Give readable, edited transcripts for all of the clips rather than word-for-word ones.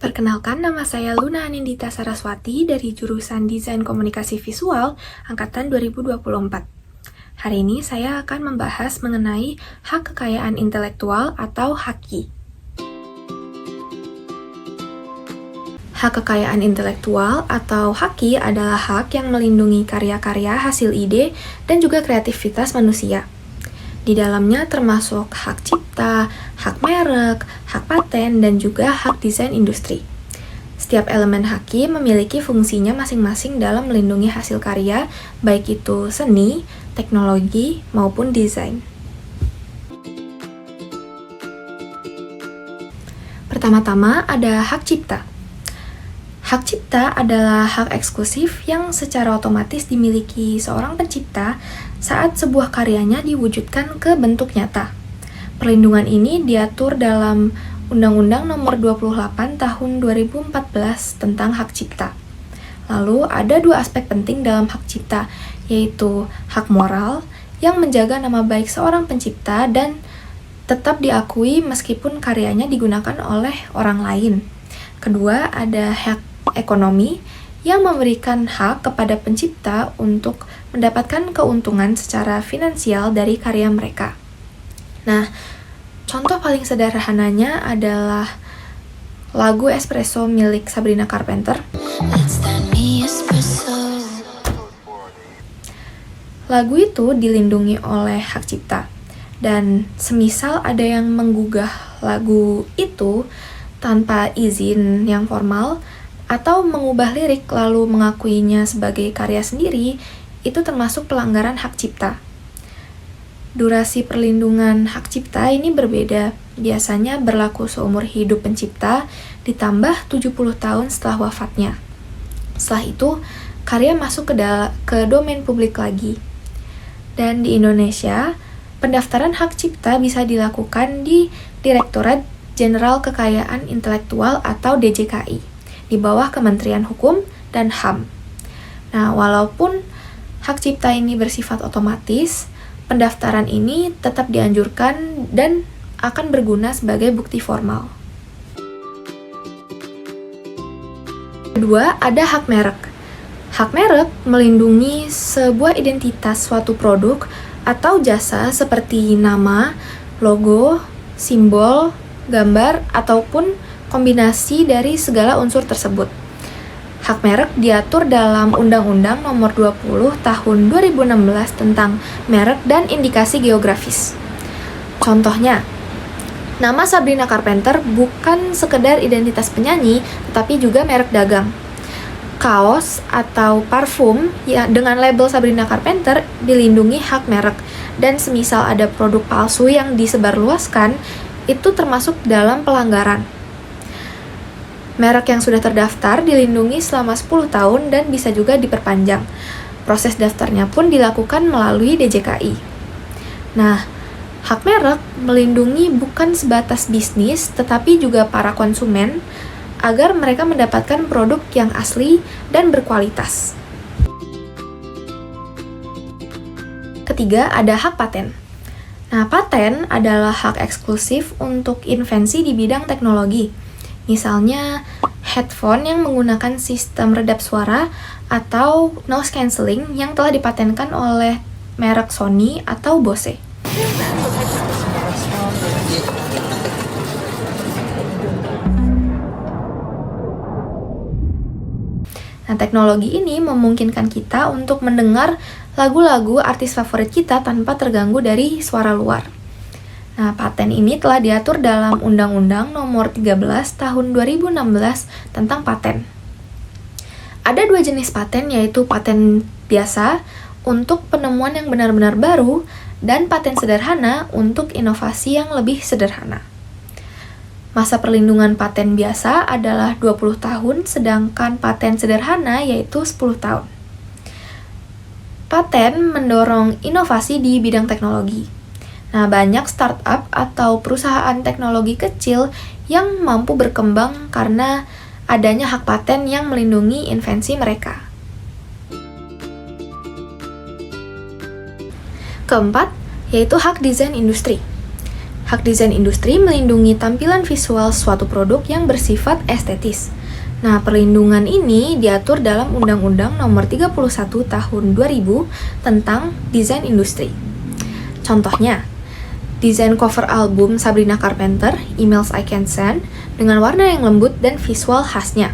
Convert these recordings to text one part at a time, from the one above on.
Perkenalkan, nama saya Luna Anindita Saraswati dari jurusan Desain Komunikasi Visual Angkatan 2024. Hari ini saya akan membahas mengenai hak kekayaan intelektual atau HAKI. Hak kekayaan intelektual atau HAKI adalah hak yang melindungi karya-karya hasil ide dan juga kreativitas manusia. Di dalamnya termasuk hak cipta, hak merek, hak paten, dan juga hak desain industri. Setiap elemen HAKI memiliki fungsinya masing-masing dalam melindungi hasil karya, baik itu seni, teknologi, maupun desain. Pertama-tama ada hak cipta. Hak cipta adalah hak eksklusif yang secara otomatis dimiliki seorang pencipta saat sebuah karyanya diwujudkan ke bentuk nyata. Perlindungan ini diatur dalam Undang-Undang Nomor 28 Tahun 2014 tentang hak cipta. Lalu ada dua aspek penting dalam hak cipta, yaitu hak moral yang menjaga nama baik seorang pencipta dan tetap diakui meskipun karyanya digunakan oleh orang lain. Kedua, ada hak ekonomi yang memberikan hak kepada pencipta untuk mendapatkan keuntungan secara finansial dari karya mereka. Nah, contoh paling sederhananya adalah lagu Espresso milik Sabrina Carpenter. Lagu itu dilindungi oleh hak cipta, dan semisal ada yang menggugah lagu itu tanpa izin yang formal, atau mengubah lirik lalu mengakuinya sebagai karya sendiri, itu termasuk pelanggaran hak cipta. Durasi perlindungan hak cipta ini berbeda, biasanya berlaku seumur hidup pencipta ditambah 70 tahun setelah wafatnya. Setelah itu, karya masuk ke domain publik lagi. Dan di Indonesia, pendaftaran hak cipta bisa dilakukan di Direktorat Jenderal Kekayaan Intelektual atau DJKI. Di bawah Kementerian Hukum dan HAM. Nah, walaupun hak cipta ini bersifat otomatis, pendaftaran ini tetap dianjurkan dan akan berguna sebagai bukti formal. Kedua, ada hak merek. Hak merek melindungi sebuah identitas suatu produk atau jasa seperti nama, logo, simbol, gambar, ataupun kombinasi dari segala unsur tersebut. Hak merek diatur dalam Undang-Undang Nomor 20 Tahun 2016 tentang merek dan indikasi geografis. Contohnya, nama Sabrina Carpenter bukan sekedar identitas penyanyi, tetapi juga merek dagang. Kaos atau parfum dengan label Sabrina Carpenter dilindungi hak merek, dan semisal ada produk palsu yang disebarluaskan, itu termasuk dalam pelanggaran. Merek yang sudah terdaftar dilindungi selama 10 tahun dan bisa juga diperpanjang. Proses daftarnya pun dilakukan melalui DJKI. Nah, hak merek melindungi bukan sebatas bisnis, tetapi juga para konsumen agar mereka mendapatkan produk yang asli dan berkualitas. Ketiga, ada hak paten. Nah, paten adalah hak eksklusif untuk invensi di bidang teknologi. Misalnya, headphone yang menggunakan sistem redap suara atau noise cancelling yang telah dipatenkan oleh merek Sony atau Bose. Nah, teknologi ini memungkinkan kita untuk mendengar lagu-lagu artis favorit kita tanpa terganggu dari suara luar. Nah, paten ini telah diatur dalam Undang-Undang Nomor 13 Tahun 2016 tentang paten. Ada dua jenis paten, yaitu paten biasa untuk penemuan yang benar-benar baru dan paten sederhana untuk inovasi yang lebih sederhana. Masa perlindungan paten biasa adalah 20 tahun, sedangkan paten sederhana yaitu 10 tahun. Paten mendorong inovasi di bidang teknologi. Nah, banyak startup atau perusahaan teknologi kecil yang mampu berkembang karena adanya hak paten yang melindungi invensi mereka. Keempat, yaitu hak desain industri. Hak desain industri melindungi tampilan visual suatu produk yang bersifat estetis. Nah, perlindungan ini diatur dalam Undang-Undang Nomor 31 Tahun 2000 tentang Desain Industri. Contohnya, desain cover album Sabrina Carpenter, Emails I Can Send, dengan warna yang lembut dan visual khasnya.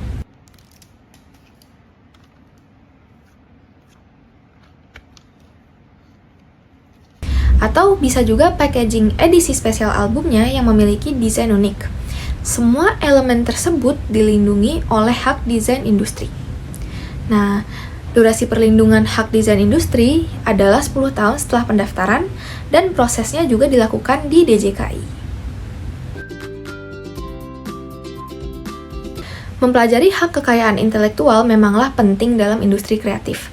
Atau bisa juga packaging edisi spesial albumnya yang memiliki desain unik. Semua elemen tersebut dilindungi oleh hak desain industri. Nah, durasi perlindungan hak desain industri adalah 10 tahun setelah pendaftaran dan prosesnya juga dilakukan di DJKI. Mempelajari hak kekayaan intelektual memanglah penting dalam industri kreatif.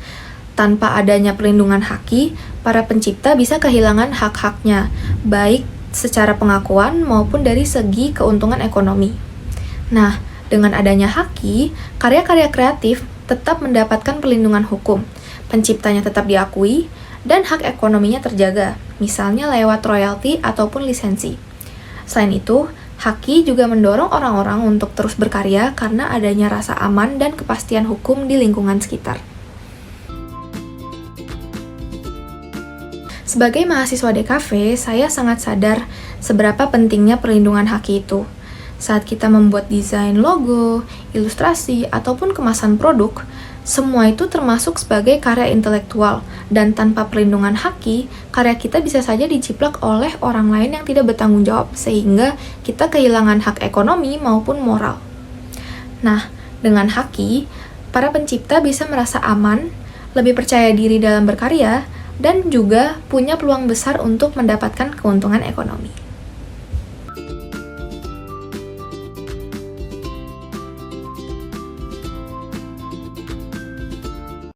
Tanpa adanya perlindungan haki, para pencipta bisa kehilangan hak-haknya, baik secara pengakuan maupun dari segi keuntungan ekonomi. Nah, dengan adanya haki, karya-karya kreatif tetap mendapatkan perlindungan hukum, penciptanya tetap diakui, dan hak ekonominya terjaga, misalnya lewat royalti ataupun lisensi. Selain itu, haki juga mendorong orang-orang untuk terus berkarya karena adanya rasa aman dan kepastian hukum di lingkungan sekitar. Sebagai mahasiswa DKV, saya sangat sadar seberapa pentingnya perlindungan haki itu. Saat kita membuat desain logo, ilustrasi, ataupun kemasan produk, semua itu termasuk sebagai karya intelektual, dan tanpa perlindungan haki, karya kita bisa saja diciplak oleh orang lain yang tidak bertanggung jawab, sehingga kita kehilangan hak ekonomi maupun moral. Nah, dengan haki, para pencipta bisa merasa aman, lebih percaya diri dalam berkarya, dan juga punya peluang besar untuk mendapatkan keuntungan ekonomi.